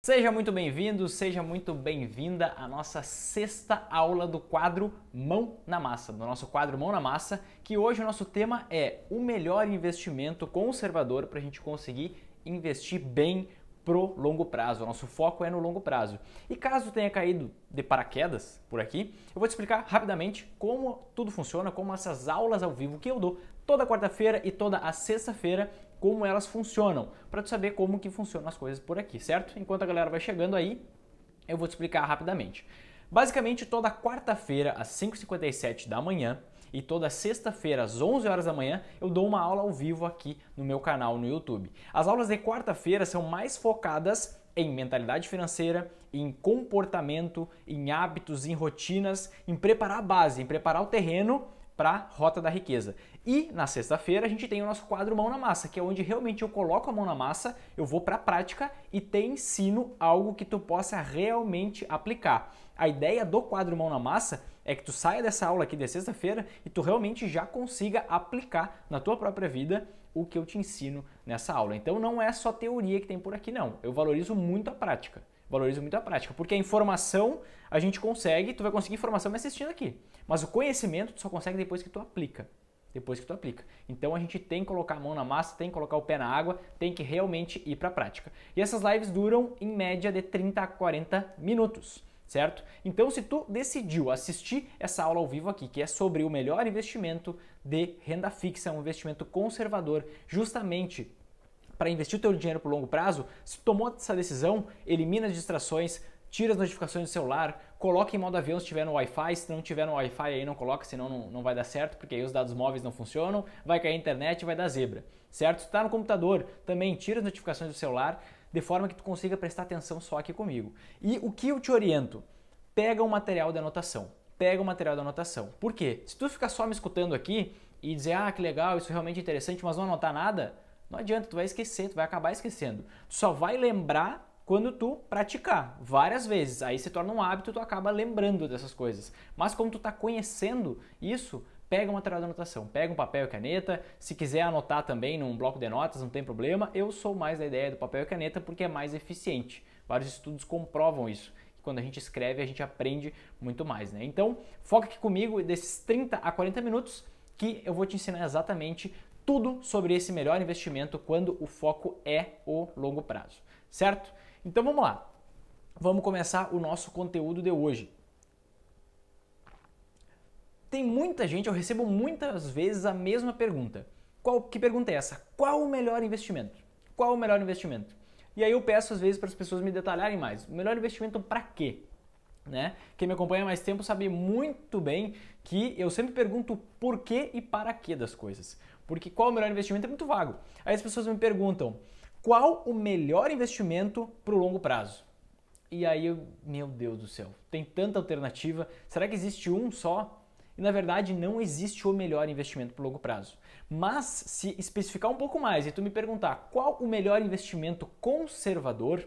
Seja muito bem-vindo, seja muito bem-vinda à nossa sexta aula do quadro Mão na Massa, do nosso quadro Mão na Massa, que hoje o nosso tema é o melhor investimento conservador para a gente conseguir investir bem pro longo prazo. O nosso foco é no longo prazo. E caso tenha caído de paraquedas por aqui, eu vou te explicar rapidamente como tudo funciona, como essas aulas ao vivo que eu dou toda quarta-feira e toda a sexta-feira, como elas funcionam, para tu saber como que funcionam as coisas por aqui, certo? Enquanto a galera vai chegando aí, eu vou te explicar rapidamente. Basicamente, toda quarta-feira às 5h57 da manhã e toda sexta-feira às 11 horas da manhã eu dou uma aula ao vivo aqui no meu canal no YouTube. As aulas de quarta-feira são mais focadas em mentalidade financeira, em comportamento, em hábitos, em rotinas, em preparar a base, em preparar o terreno para a Rota da Riqueza. E na sexta-feira a gente tem o nosso quadro Mão na Massa, que é onde realmente eu coloco a mão na massa, eu vou para a prática e te ensino algo que tu possa realmente aplicar. A ideia do quadro Mão na Massa é que tu saia dessa aula aqui de sexta-feira e tu realmente já consiga aplicar na tua própria vida o que eu te ensino nessa aula. Então não é só teoria que tem por aqui não, eu valorizo muito a prática. Valorizo muito a prática, porque a informação a gente consegue, tu vai conseguir informação me assistindo aqui, mas o conhecimento tu só consegue depois que tu aplica. Depois que tu aplica. Então a gente tem que colocar a mão na massa, tem que colocar o pé na água, tem que realmente ir para a prática. E essas lives duram em média de 30 a 40 minutos, certo? Então se tu decidiu assistir essa aula ao vivo aqui, que é sobre o melhor investimento de renda fixa, um investimento conservador, justamente para investir o teu dinheiro por longo prazo, se tomou essa decisão, elimina as distrações, tira as notificações do celular, coloca em modo avião se tiver no Wi-Fi, se não tiver no Wi-Fi aí não coloca, senão não vai dar certo, porque aí os dados móveis não funcionam, vai cair a internet e vai dar zebra, certo? Se está no computador, também tira as notificações do celular, de forma que tu consiga prestar atenção só aqui comigo. E o que eu te oriento? Pega um material de anotação. Pega o material de anotação. Por quê? Se tu ficar só me escutando aqui e dizer, ah, que legal, isso é realmente interessante, mas não anotar nada, não adianta, tu vai esquecer, tu vai acabar esquecendo. Tu só vai lembrar quando tu praticar várias vezes. Aí se torna um hábito, tu acaba lembrando dessas coisas. Mas como tu tá conhecendo isso, pega um material de anotação, pega um papel e caneta. Se quiser anotar também num bloco de notas, não tem problema. Eu sou mais da ideia do papel e caneta porque é mais eficiente. Vários estudos comprovam isso. Quando a gente escreve, a gente aprende muito mais, né? Então, foca aqui comigo desses 30 a 40 minutos que eu vou te ensinar exatamente tudo sobre esse melhor investimento quando o foco é o longo prazo, certo? Então vamos lá, vamos começar o nosso conteúdo de hoje. Tem muita gente, eu recebo muitas vezes a mesma pergunta. Que pergunta é essa? Qual o melhor investimento? Qual o melhor investimento? E aí eu peço às vezes para as pessoas me detalharem mais. O melhor investimento para quê? Né? Quem me acompanha há mais tempo sabe muito bem que eu sempre pergunto por quê e para quê das coisas. Porque qual o melhor investimento é muito vago. Aí as pessoas me perguntam, qual o melhor investimento para o longo prazo? E aí meu Deus do céu, tem tanta alternativa, será que existe um só? E na verdade não existe o melhor investimento para o longo prazo. Mas se especificar um pouco mais e tu me perguntar qual o melhor investimento conservador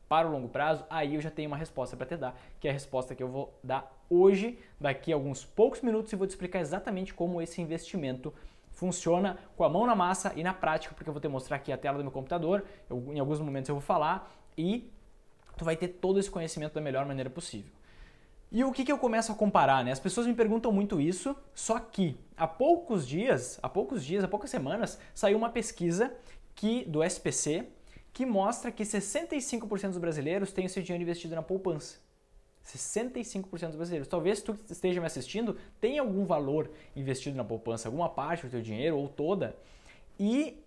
para o longo prazo, aí eu já tenho uma resposta para te dar, que é a resposta que eu vou dar hoje, daqui a alguns poucos minutos, e vou te explicar exatamente como esse investimento funciona com a mão na massa e na prática, porque eu vou te mostrar aqui a tela do meu computador, em alguns momentos eu vou falar, e tu vai ter todo esse conhecimento da melhor maneira possível. E o que eu começo a comparar, né? As pessoas me perguntam muito isso, só que há poucas semanas, saiu uma pesquisa do SPC, que mostra que 65% dos brasileiros têm o seu dinheiro investido na poupança. 65% dos brasileiros. Talvez tu esteja me assistindo, tenha algum valor investido na poupança, alguma parte do teu dinheiro ou toda. E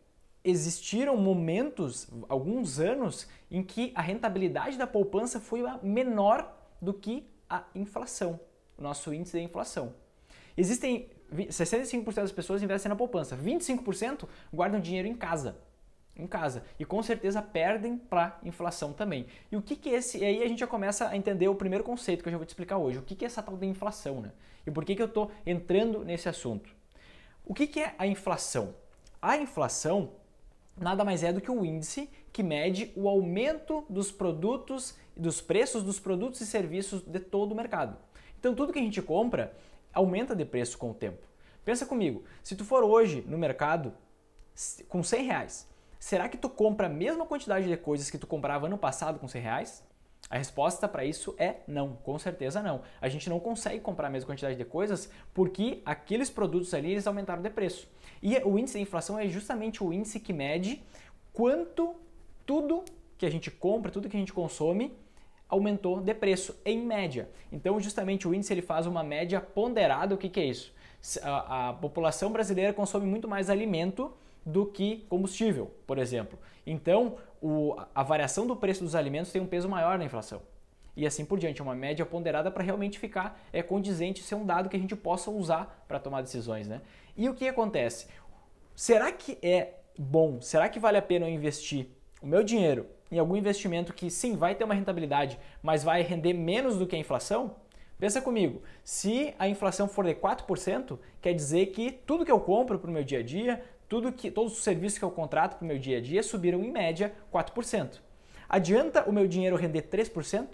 existiram momentos, alguns anos, em que a rentabilidade da poupança foi menor do que a inflação, o nosso índice de inflação. Existem 65% das pessoas investem na poupança, 25% guardam dinheiro em casa. E com certeza perdem para inflação também. E o que é esse? E aí a gente já começa a entender o primeiro conceito que eu já vou te explicar hoje. O que é essa tal de inflação, né? E por que eu estou entrando nesse assunto? O que é a inflação? A inflação nada mais é do que o índice que mede o aumento dos produtos, dos preços dos produtos e serviços de todo o mercado. Então tudo que a gente compra aumenta de preço com o tempo. Pensa comigo, se tu for hoje no mercado com R$100, será que tu compra a mesma quantidade de coisas que tu comprava ano passado com R$100? A resposta para isso é não, com certeza não. A gente não consegue comprar a mesma quantidade de coisas porque aqueles produtos ali eles aumentaram de preço. E o índice de inflação é justamente o índice que mede quanto tudo que a gente compra, tudo que a gente consome aumentou de preço em média. Então justamente o índice ele faz uma média ponderada. O que é isso? A população brasileira consome muito mais alimento do que combustível, por exemplo. Então, a variação do preço dos alimentos tem um peso maior na inflação. E assim por diante, é uma média ponderada para realmente ficar condizente, ser um dado que a gente possa usar para tomar decisões, né? E o que acontece? Será que é bom, será que vale a pena eu investir o meu dinheiro em algum investimento que sim, vai ter uma rentabilidade, mas vai render menos do que a inflação? Pensa comigo, se a inflação for de 4%, quer dizer que tudo que eu compro para o meu dia a dia, todos os serviços que eu contrato para o meu dia a dia subiram em média 4%. Adianta o meu dinheiro render 3%?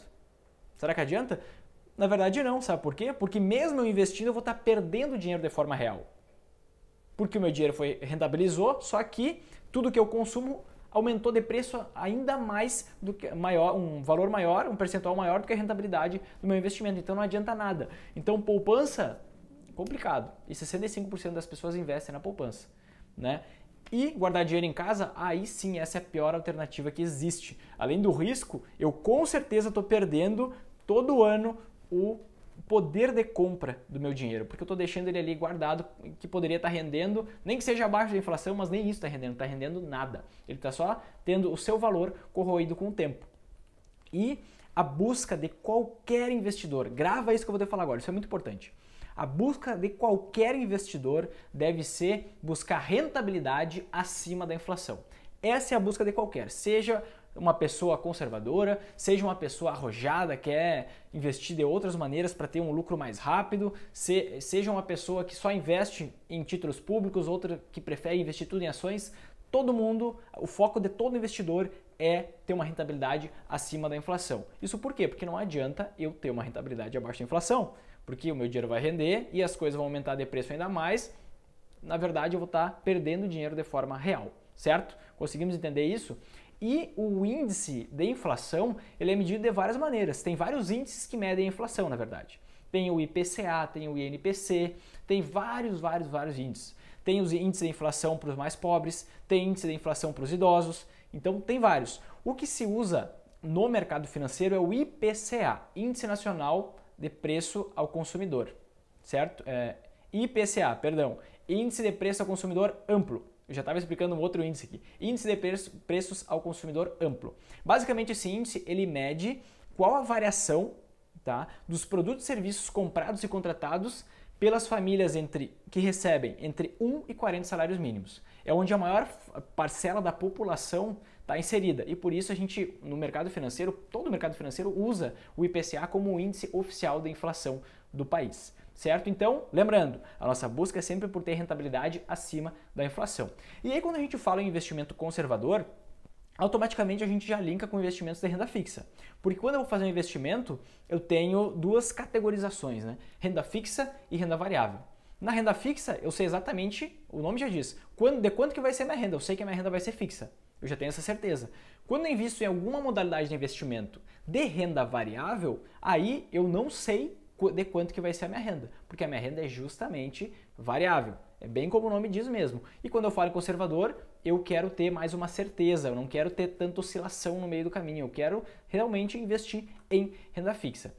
Será que adianta? Na verdade não, sabe por quê? Porque mesmo eu investindo eu vou estar perdendo dinheiro de forma real. Porque o meu dinheiro rentabilizou, só que tudo que eu consumo aumentou de preço ainda mais do que um valor maior, um percentual maior do que a rentabilidade do meu investimento. Então não adianta nada. Então poupança, complicado. E 65% das pessoas investem na poupança, né? E guardar dinheiro em casa, aí sim, essa é a pior alternativa que existe. Além do risco, eu com certeza estou perdendo todo ano o poder de compra do meu dinheiro, porque eu estou deixando ele ali guardado, que poderia estar rendendo, nem que seja abaixo da inflação, mas nem isso está rendendo nada. Ele está só tendo o seu valor corroído com o tempo. E a busca de qualquer investidor, grava isso que eu vou te falar agora, isso é muito importante. A busca de qualquer investidor deve ser buscar rentabilidade acima da inflação. Essa é a busca de qualquer, seja uma pessoa conservadora, seja uma pessoa arrojada, quer investir de outras maneiras para ter um lucro mais rápido, seja uma pessoa que só investe em títulos públicos, outra que prefere investir tudo em ações. Todo mundo, o foco de todo investidor é ter uma rentabilidade acima da inflação. Isso por quê? Porque não adianta eu ter uma rentabilidade abaixo da inflação, porque o meu dinheiro vai render e as coisas vão aumentar de preço ainda mais. Na verdade, eu vou estar perdendo dinheiro de forma real, certo? Conseguimos entender isso? E o índice de inflação, ele é medido de várias maneiras. Tem vários índices que medem a inflação, na verdade. Tem o IPCA, tem o INPC, tem vários índices. Tem os índices de inflação para os mais pobres, tem índice de inflação para os idosos, então tem vários. O que se usa no mercado financeiro é o IPCA, Índice Nacional de Preço ao Consumidor, certo? IPCA, perdão, Índice de Preço ao Consumidor Amplo. Eu já estava explicando um outro índice aqui. Índice de preços ao consumidor amplo. Basicamente esse índice ele mede qual a variação, tá, dos produtos e serviços comprados e contratados pelas famílias que recebem entre 1 e 40 salários mínimos. É onde a maior parcela da população está inserida. E por isso a gente, no mercado financeiro, todo o mercado financeiro usa o IPCA como o índice oficial da inflação do país. Certo? Então, lembrando, a nossa busca é sempre por ter rentabilidade acima da inflação. E aí quando a gente fala em investimento conservador, automaticamente a gente já linka com investimentos de renda fixa. Porque quando eu vou fazer um investimento, eu tenho duas categorizações, né? Renda fixa e renda variável. Na renda fixa, eu sei exatamente, o nome já diz, de quanto que vai ser minha renda. Eu sei que a minha renda vai ser fixa. Eu já tenho essa certeza. Quando eu invisto em alguma modalidade de investimento de renda variável, aí eu não sei de quanto que vai ser a minha renda, porque a minha renda é justamente variável, é bem como o nome diz mesmo. E quando eu falo em conservador, eu quero ter mais uma certeza, eu não quero ter tanta oscilação no meio do caminho, eu quero realmente investir em renda fixa.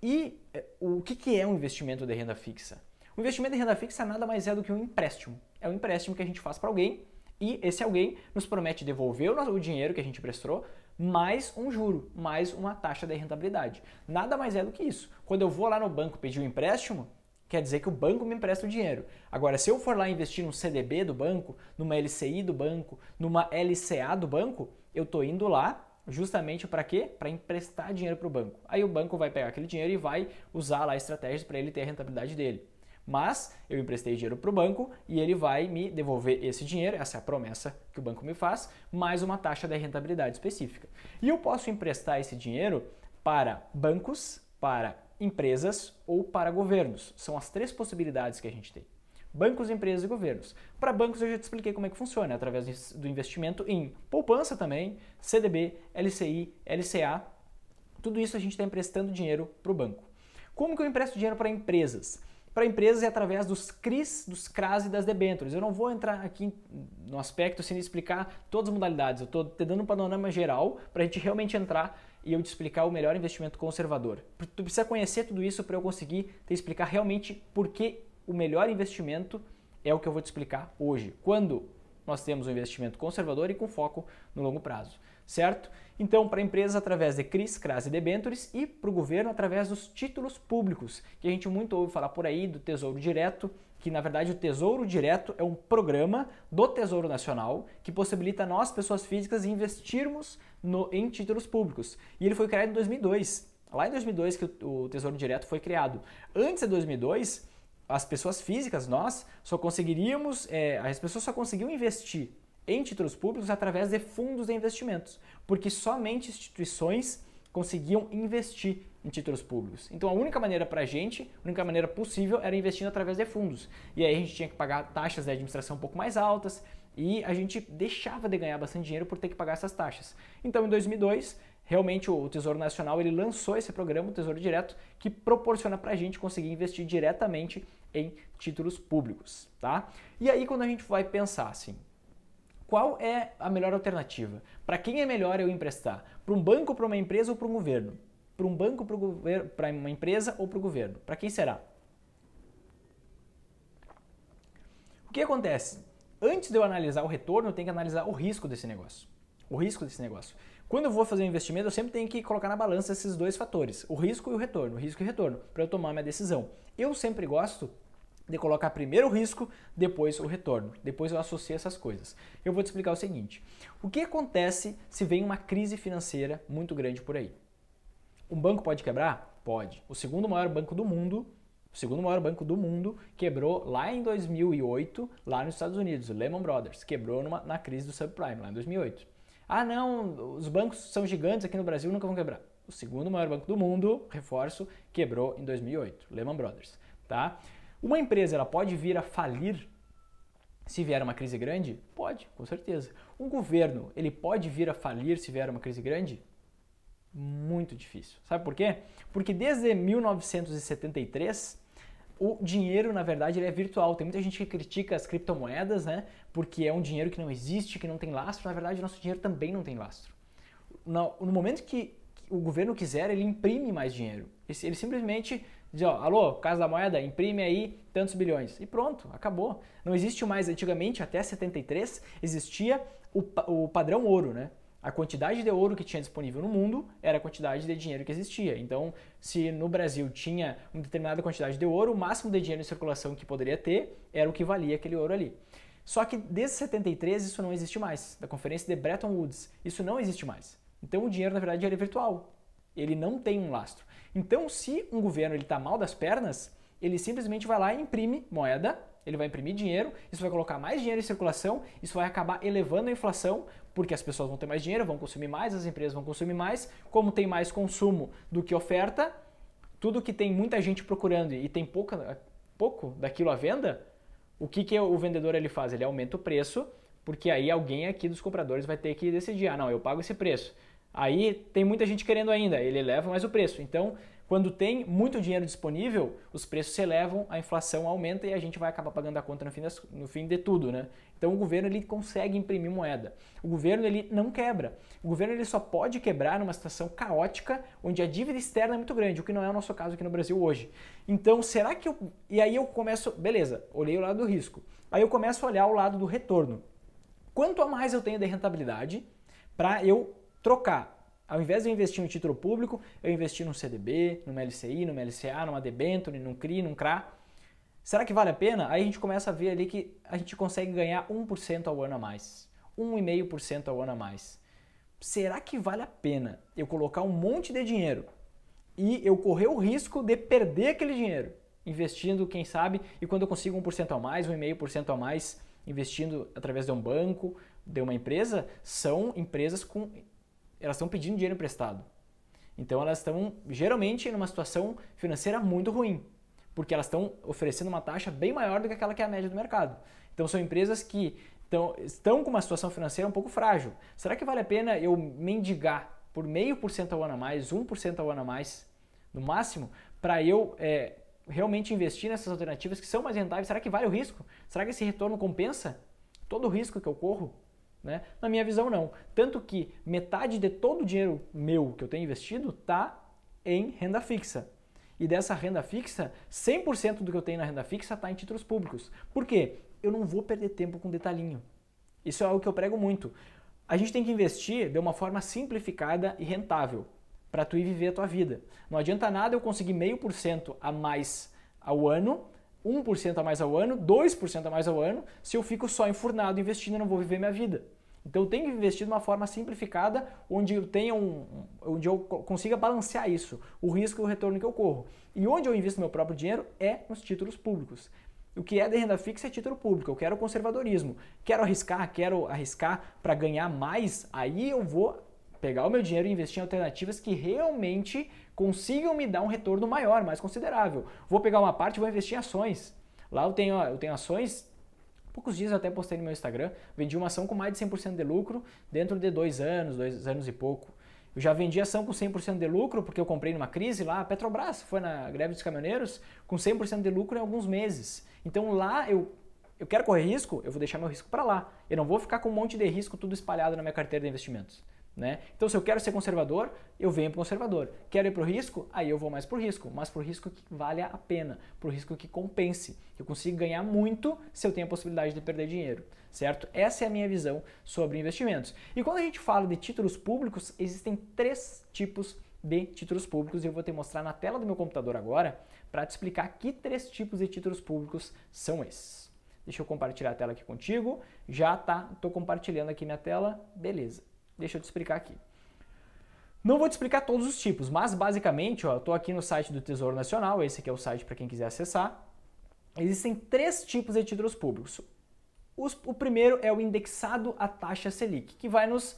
E o que é um investimento de renda fixa? O investimento de renda fixa nada mais é do que um empréstimo. É um empréstimo que a gente faz para alguém e esse alguém nos promete devolver o dinheiro que a gente prestou, mais um juro, mais uma taxa de rentabilidade. Nada mais é do que isso. Quando eu vou lá no banco pedir um empréstimo, quer dizer que o banco me empresta o dinheiro. Agora, se eu for lá investir num CDB do banco, numa LCI do banco, numa LCA do banco, eu estou indo lá justamente para quê? Para emprestar dinheiro para o banco. Aí o banco vai pegar aquele dinheiro e vai usar lá estratégias para ele ter a rentabilidade dele. Mas eu emprestei dinheiro para o banco e ele vai me devolver esse dinheiro, essa é a promessa que o banco me faz, mais uma taxa de rentabilidade específica. E eu posso emprestar esse dinheiro para bancos, para empresas ou para governos. São as três possibilidades que a gente tem. bancos, empresas e governos. Para bancos eu já te expliquei como é que funciona, através do investimento em poupança também, CDB, LCI, LCA, tudo isso a gente está emprestando dinheiro para o banco. Como que eu empresto dinheiro para empresas? Para empresas é através dos CRIs, dos CRAs e das debêntures. Eu não vou entrar aqui no aspecto sem explicar todas as modalidades, eu estou te dando um panorama geral para a gente realmente entrar e eu te explicar o melhor investimento conservador. Tu precisa conhecer tudo isso para eu conseguir te explicar realmente por que o melhor investimento é o que eu vou te explicar hoje, quando nós temos um investimento conservador e com foco no longo prazo, certo? Então, para empresas através de CRIs, CRAs e debêntures e para o governo através dos títulos públicos, que a gente muito ouve falar por aí do Tesouro Direto, que na verdade o Tesouro Direto é um programa do Tesouro Nacional que possibilita nós, pessoas físicas, investirmos em títulos públicos. E ele foi criado em 2002, lá em 2002 que o Tesouro Direto foi criado. Antes de 2002, as pessoas físicas, nós, as pessoas só conseguiam investir em títulos públicos através de fundos de investimentos, porque somente instituições conseguiam investir em títulos públicos. Então a única maneira para a gente, a única maneira possível era investindo através de fundos. E aí a gente tinha que pagar taxas de administração um pouco mais altas e a gente deixava de ganhar bastante dinheiro por ter que pagar essas taxas. Então em 2002, realmente o Tesouro Nacional ele lançou esse programa, o Tesouro Direto, que proporciona para a gente conseguir investir diretamente em títulos públicos, tá? E aí quando a gente vai pensar assim, qual é a melhor alternativa? Para quem é melhor eu emprestar? Para um banco, para uma empresa ou para um governo? Para um banco, para uma empresa ou para o governo? Para quem será? O que acontece? Antes de eu analisar o retorno, eu tenho que analisar o risco desse negócio. O risco desse negócio. Quando eu vou fazer um investimento, eu sempre tenho que colocar na balança esses dois fatores, o risco e o retorno, para eu tomar minha decisão. Eu sempre gosto de colocar primeiro o risco, depois o retorno. Depois eu associo essas coisas. Eu vou te explicar o seguinte. O que acontece se vem uma crise financeira muito grande por aí? Um banco pode quebrar? Pode. O segundo maior banco do mundo quebrou lá em 2008, lá nos Estados Unidos, o Lehman Brothers, quebrou na crise do subprime, lá em 2008. Ah não, os bancos são gigantes aqui no Brasil, nunca vão quebrar. O segundo maior banco do mundo, reforço, quebrou em 2008, Lehman Brothers, tá? Uma empresa ela pode vir a falir se vier uma crise grande? Pode, com certeza. Um governo ele pode vir a falir se vier uma crise grande? Muito difícil. Sabe por quê? Porque desde 1973 o dinheiro, na verdade, ele é virtual. Tem muita gente que critica as criptomoedas, né? Porque é um dinheiro que não existe, que não tem lastro. Na verdade, o nosso dinheiro também não tem lastro. No momento que o governo quiser, ele imprime mais dinheiro. Ele simplesmente diz, ó, alô, Casa da Moeda, imprime aí tantos bilhões. E pronto, acabou. Não existe mais, antigamente, até 73, existia o padrão ouro, né? A quantidade de ouro que tinha disponível no mundo era a quantidade de dinheiro que existia. Então, se no Brasil tinha uma determinada quantidade de ouro, o máximo de dinheiro em circulação que poderia ter era o que valia aquele ouro ali. Só que desde 73 isso não existe mais. Da conferência de Bretton Woods, isso não existe mais. Então o dinheiro, na verdade, ele é virtual. Ele não tem um lastro. Então, se um governo está mal das pernas, ele simplesmente vai lá e imprime moeda, ele vai imprimir dinheiro, isso vai colocar mais dinheiro em circulação, isso vai acabar elevando a inflação, porque as pessoas vão ter mais dinheiro, vão consumir mais, as empresas vão consumir mais. Como tem mais consumo do que oferta, tudo que tem muita gente procurando e tem pouco daquilo à venda, o que o vendedor ele faz? Ele aumenta o preço, porque aí alguém aqui dos compradores vai ter que decidir, ah não, eu pago esse preço. Aí tem muita gente querendo ainda, ele eleva mais o preço. Então, quando tem muito dinheiro disponível, os preços se elevam, a inflação aumenta e a gente vai acabar pagando a conta no fim de tudo, né? Então o governo ele consegue imprimir moeda. O governo ele não quebra. O governo ele só pode quebrar numa situação caótica, onde a dívida externa é muito grande, o que não é o nosso caso aqui no Brasil hoje. Então, será que E aí eu começo... Beleza, olhei o lado do risco. Aí eu começo a olhar o lado do retorno. Quanto a mais eu tenho de rentabilidade para eu trocar? Ao invés de eu investir em um título público, eu investir num CDB, numa LCI, numa LCA, numa debênture, num CRI, num CRA. Será que vale a pena? Aí a gente começa a ver ali que a gente consegue ganhar 1% ao ano a mais. 1,5% ao ano a mais. Será que vale a pena eu colocar um monte de dinheiro e eu correr o risco de perder aquele dinheiro? Investindo, quem sabe, e quando eu consigo 1% a mais, 1,5% a mais, investindo através de um banco, de uma empresa, são empresas elas estão pedindo dinheiro emprestado. Então elas estão geralmente numa situação financeira muito ruim. porque elas estão oferecendo uma taxa bem maior do que aquela que é a média do mercado. Então são empresas que estão com uma situação financeira um pouco frágil. Será que vale a pena eu mendigar por 0,5% ao ano a mais, 1% ao ano a mais, no máximo, para eu realmente investir nessas alternativas que são mais rentáveis? Será que vale o risco? Será que esse retorno compensa todo o risco que eu corro? Né? Na minha visão, não. Tanto que metade de todo o dinheiro meu que eu tenho investido está em renda fixa. E dessa renda fixa, 100% do que eu tenho na renda fixa está em títulos públicos. Por quê? Eu não vou perder tempo com detalhinho. Isso é algo que eu prego muito. A gente tem que investir de uma forma simplificada e rentável para tu ir viver a tua vida. Não adianta nada eu conseguir 0,5% a mais ao ano, 1% a mais ao ano, 2% a mais ao ano, se eu fico só enfurnado investindo e não vou viver minha vida. Então eu tenho que investir de uma forma simplificada, onde eu tenha onde eu consiga balancear isso, o risco e o retorno que eu corro. E onde eu invisto meu próprio dinheiro é nos títulos públicos. O que é de renda fixa é título público, eu quero conservadorismo. Quero arriscar para ganhar mais, aí eu vou pegar o meu dinheiro e investir em alternativas que realmente consigam me dar um retorno maior, mais considerável. Vou pegar uma parte e vou investir em ações. Lá eu tenho ações. Poucos dias eu até postei no meu Instagram, vendi uma ação com mais de 100% de lucro dentro de 2 anos e pouco. Eu já vendi ação com 100% de lucro porque eu comprei numa crise lá, a Petrobras foi na greve dos caminhoneiros com 100% de lucro em alguns meses. Então lá eu quero correr risco, eu vou deixar meu risco para lá. Eu não vou ficar com um monte de risco tudo espalhado na minha carteira de investimentos. Né? Então se eu quero ser conservador, eu venho para o conservador. Quero ir para o risco? Aí eu vou mais para o risco, mas para o risco que valha a pena, para o risco que compense, que eu consiga ganhar muito se eu tenho a possibilidade de perder dinheiro, certo? Essa é a minha visão sobre investimentos. E quando a gente fala de títulos públicos, existem 3 tipos de títulos públicos e eu vou te mostrar na tela do meu computador agora para te explicar que 3 tipos de títulos públicos são esses. Deixa eu compartilhar a tela aqui contigo. Já tá, estou compartilhando aqui minha tela, beleza. Deixa eu te explicar aqui. Não vou te explicar todos os tipos, mas basicamente, eu estou aqui no site do Tesouro Nacional, esse aqui é o site para quem quiser acessar. Existem 3 tipos de títulos públicos. O primeiro é o indexado à taxa Selic, que vai nos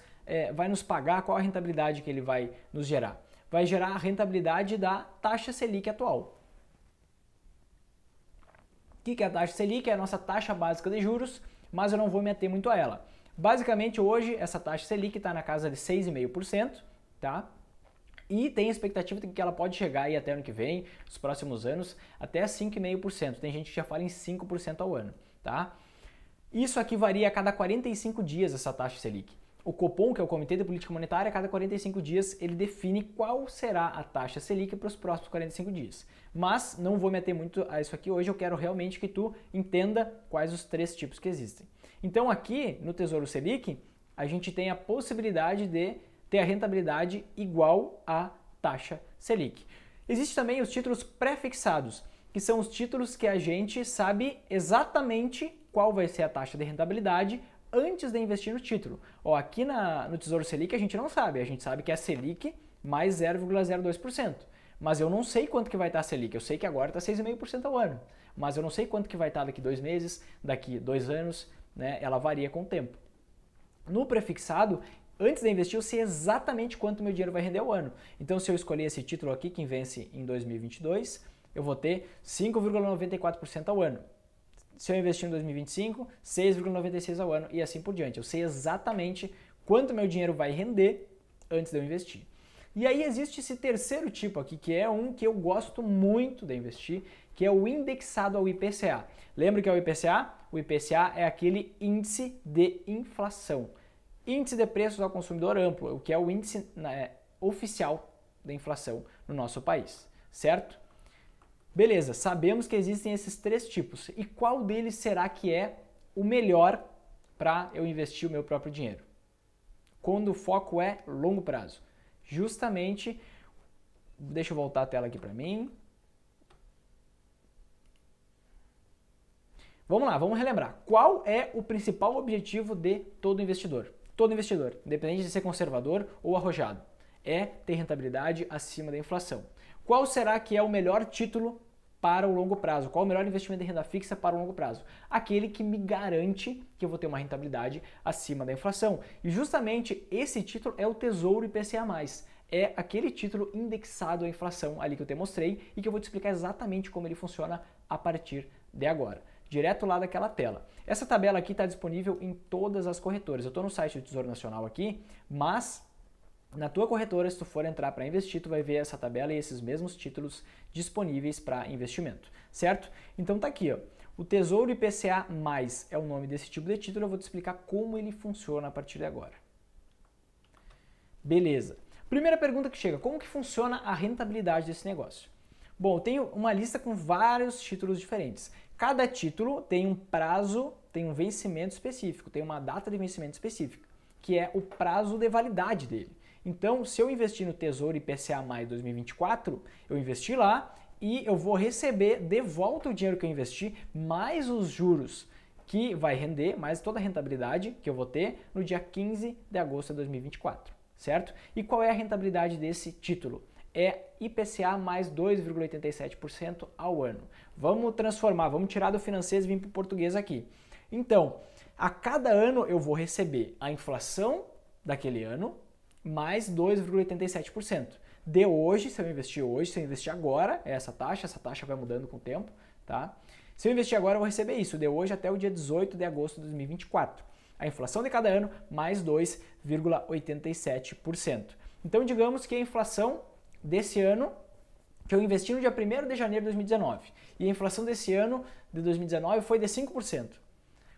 pagar qual a rentabilidade que ele vai nos gerar. Vai gerar a rentabilidade da taxa Selic atual. O que é a taxa Selic? É a nossa taxa básica de juros, mas eu não vou me ater muito a ela. Basicamente, hoje, essa taxa Selic está na casa de 6,5%, tá? E tem a expectativa de que ela pode chegar aí até ano que vem, nos próximos anos, até 5,5%. Tem gente que já fala em 5% ao ano, tá? Isso aqui varia a cada 45 dias, essa taxa Selic. O Copom, que é o Comitê de Política Monetária, a cada 45 dias ele define qual será a taxa Selic para os próximos 45 dias. Mas não vou me ater muito a isso aqui hoje, eu quero realmente que tu entenda quais os 3 tipos que existem. Então aqui no Tesouro Selic, a gente tem a possibilidade de ter a rentabilidade igual à taxa Selic. Existem também os títulos pré-fixados, que são os títulos que a gente sabe exatamente qual vai ser a taxa de rentabilidade antes de investir no título. Ó, aqui no Tesouro Selic a gente não sabe, a gente sabe que é a Selic mais 0,02%. Mas eu não sei quanto que vai estar a Selic, eu sei que agora está 6,5% ao ano, mas eu não sei quanto que vai estar daqui 2 meses, daqui 2 anos, né? Ela varia com o tempo. No prefixado, antes de investir, eu sei exatamente quanto meu dinheiro vai render ao ano. Então, se eu escolher esse título aqui, que vence em 2022, eu vou ter 5,94% ao ano. Se eu investir em 2025, 6,96% ao ano e assim por diante. Eu sei exatamente quanto meu dinheiro vai render antes de eu investir. E aí existe esse terceiro tipo aqui, que é um que eu gosto muito de investir, que é o indexado ao IPCA. Lembra que é o IPCA? O IPCA é aquele índice de inflação. Índice de preços ao consumidor amplo, o que é o índice oficial da inflação no nosso país, certo? Beleza, sabemos que existem esses 3 tipos. E qual deles será que é o melhor para eu investir o meu próprio dinheiro? Quando o foco é longo prazo. Justamente, deixa eu voltar a tela aqui para mim. Vamos lá, vamos relembrar. Qual é o principal objetivo de todo investidor? Todo investidor, independente de ser conservador ou arrojado, é ter rentabilidade acima da inflação. Qual será que é o melhor título para o longo prazo? Qual o melhor investimento em renda fixa para o longo prazo? Aquele que me garante que eu vou ter uma rentabilidade acima da inflação. E justamente esse título é o Tesouro IPCA+. é aquele título indexado à inflação ali que eu te mostrei e que eu vou te explicar exatamente como ele funciona a partir de agora. Direto lá daquela tela. Essa tabela aqui está disponível em todas as corretoras. Eu estou no site do Tesouro Nacional aqui, mas na tua corretora, se tu for entrar para investir, tu vai ver essa tabela e esses mesmos títulos disponíveis para investimento, certo? Então tá aqui, ó. O Tesouro IPCA+, é o nome desse tipo de título, eu vou te explicar como ele funciona a partir de agora. Beleza. Primeira pergunta que chega, como que funciona a rentabilidade desse negócio? Bom, eu tenho uma lista com vários títulos diferentes. Cada título tem um prazo, tem um vencimento específico, tem uma data de vencimento específica, que é o prazo de validade dele. Então, se eu investir no Tesouro IPCA+ 2024, eu investi lá e eu vou receber de volta o dinheiro que eu investi, mais os juros que vai render, mais toda a rentabilidade que eu vou ter no dia 15 de agosto de 2024, certo? E qual é a rentabilidade desse título? É IPCA mais 2,87% ao ano. Vamos transformar, vamos tirar do financeiro e vir para o português aqui. Então, a cada ano eu vou receber a inflação daquele ano mais 2,87%. De hoje, se eu investir hoje, se eu investir agora, é essa taxa vai mudando com o tempo, tá? Se eu investir agora, eu vou receber isso, de hoje até o dia 18 de agosto de 2024. A inflação de cada ano mais 2,87%. Então, digamos que a inflação desse ano, que eu investi no dia 1º de janeiro de 2019, e a inflação desse ano, de 2019, foi de 5%.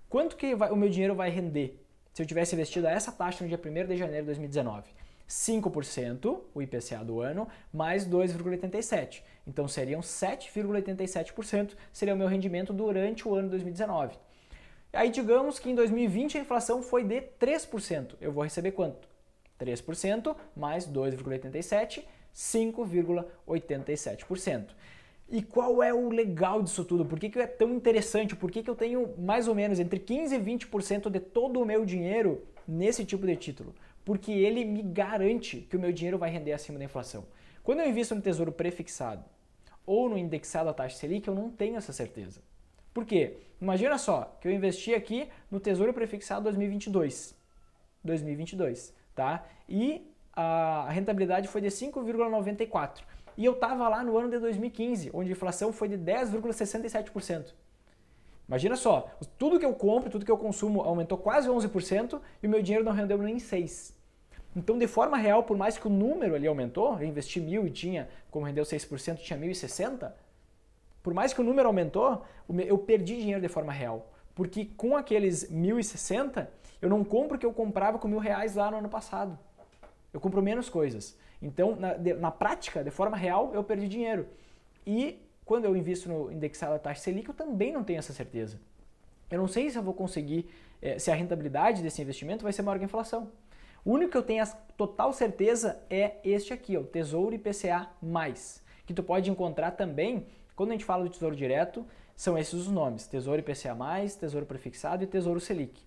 Quanto que o meu dinheiro vai render se eu tivesse investido a essa taxa no dia 1º de janeiro de 2019? 5%, o IPCA do ano, mais 2,87%. Então seriam 7,87%, seria o meu rendimento durante o ano de 2019. Aí digamos que em 2020 a inflação foi de 3%. Eu vou receber quanto? 3% mais 2,87%, 5,87%. E qual é o legal disso tudo? Por que é tão interessante? Por que eu tenho mais ou menos entre 15% e 20% de todo o meu dinheiro nesse tipo de título? Porque ele me garante que o meu dinheiro vai render acima da inflação. Quando eu invisto no Tesouro Prefixado ou no indexado à taxa Selic, eu não tenho essa certeza. Por quê? Imagina só que eu investi aqui no Tesouro Prefixado 2022, tá? E a rentabilidade foi de 5,94%. E eu estava lá no ano de 2015, onde a inflação foi de 10,67%. Imagina só, tudo que eu compro, tudo que eu consumo aumentou quase 11% e o meu dinheiro não rendeu nem 6%. Então, de forma real, por mais que o número ali aumentou, eu investi 1.000 e tinha, como rendeu 6%, tinha 1.060, por mais que o número aumentou, eu perdi dinheiro de forma real. Porque com aqueles 1.060, eu não compro o que eu comprava com R$1.000 lá no ano passado. Eu compro menos coisas. Então, na prática, de forma real, eu perdi dinheiro. E quando eu invisto no indexado à taxa Selic, eu também não tenho essa certeza. Eu não sei se eu vou conseguir, se a rentabilidade desse investimento vai ser maior que a inflação. O único que eu tenho a total certeza é este aqui, ó, o Tesouro IPCA+, que tu pode encontrar também, quando a gente fala do Tesouro Direto, são esses os nomes, Tesouro IPCA+, Tesouro Prefixado e Tesouro Selic.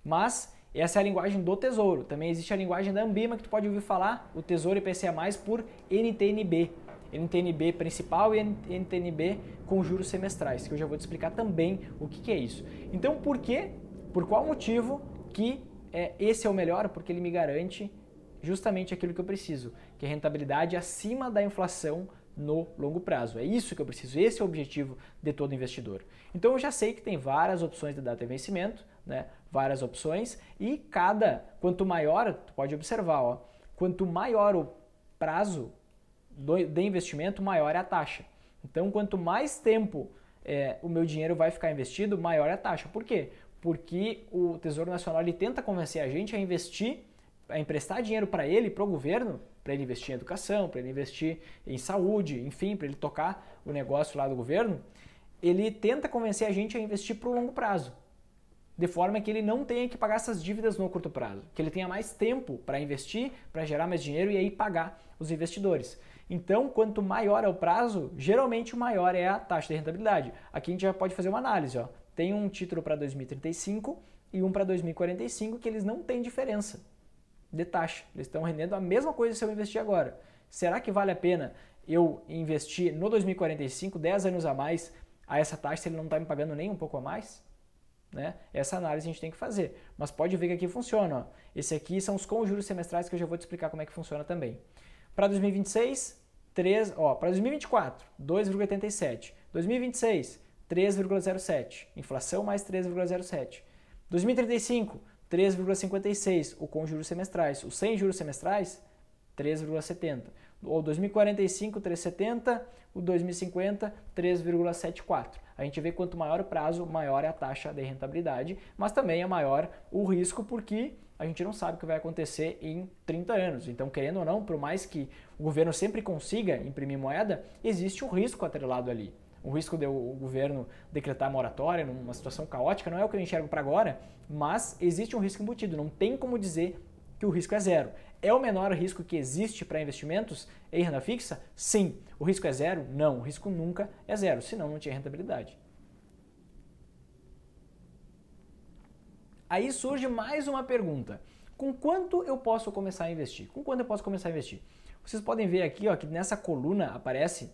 Mas essa é a linguagem do Tesouro. Também existe a linguagem da Anbima, que tu pode ouvir falar, o Tesouro IPCA+, por NTNB. NTNB principal e NTNB com juros semestrais, que eu já vou te explicar também o que é isso. Então, por qual motivo que esse é o melhor? Porque ele me garante justamente aquilo que eu preciso, que é rentabilidade acima da inflação no longo prazo. É isso que eu preciso, esse é o objetivo de todo investidor. Então eu já sei que tem várias opções de data de vencimento, né? Várias opções, e quanto maior, tu pode observar, ó, quanto maior o prazo de investimento, maior é a taxa. Então, quanto mais tempo o meu dinheiro vai ficar investido, maior é a taxa. Por quê? Porque o Tesouro Nacional ele tenta convencer a gente a investir, a emprestar dinheiro para ele, para o governo, para ele investir em educação, para ele investir em saúde, enfim, para ele tocar o negócio lá do governo. Ele tenta convencer a gente a investir para o longo prazo, de forma que ele não tenha que pagar essas dívidas no curto prazo, que ele tenha mais tempo para investir, para gerar mais dinheiro e aí pagar os investidores. Então, quanto maior é o prazo, geralmente maior é a taxa de rentabilidade. Aqui a gente já pode fazer uma análise, ó. Tem um título para 2035 e um para 2045 que eles não têm diferença de taxa. Eles estão rendendo a mesma coisa se eu investir agora. Será que vale a pena eu investir no 2045, 10 anos a mais, a essa taxa se ele não está me pagando nem um pouco a mais? Né? Essa análise a gente tem que fazer. Mas pode ver que aqui funciona. Ó. Esse aqui são os com juros semestrais que eu já vou te explicar como é que funciona também. Para 2026, 3, ó, para 2024, 2,87. 2026, 3,07. Inflação mais 3,07. 2035, 3,56, o com juros semestrais. Os sem juros semestrais, 3,70. O 2045, 3,70. O 2050, 3,74. A gente vê quanto maior o prazo, maior é a taxa de rentabilidade, mas também é maior o risco porque a gente não sabe o que vai acontecer em 30 anos. Então, querendo ou não, por mais que o governo sempre consiga imprimir moeda, existe um risco atrelado ali. O risco de o governo decretar moratória numa situação caótica não é o que eu enxergo para agora, mas existe um risco embutido. Não tem como dizer que o risco é zero. É o menor risco que existe para investimentos em renda fixa? Sim. O risco é zero? Não. O risco nunca é zero, senão não tinha rentabilidade. Aí surge mais uma pergunta. Com quanto eu posso começar a investir? Com quanto eu posso começar a investir? Vocês podem ver aqui ó, que nessa coluna aparece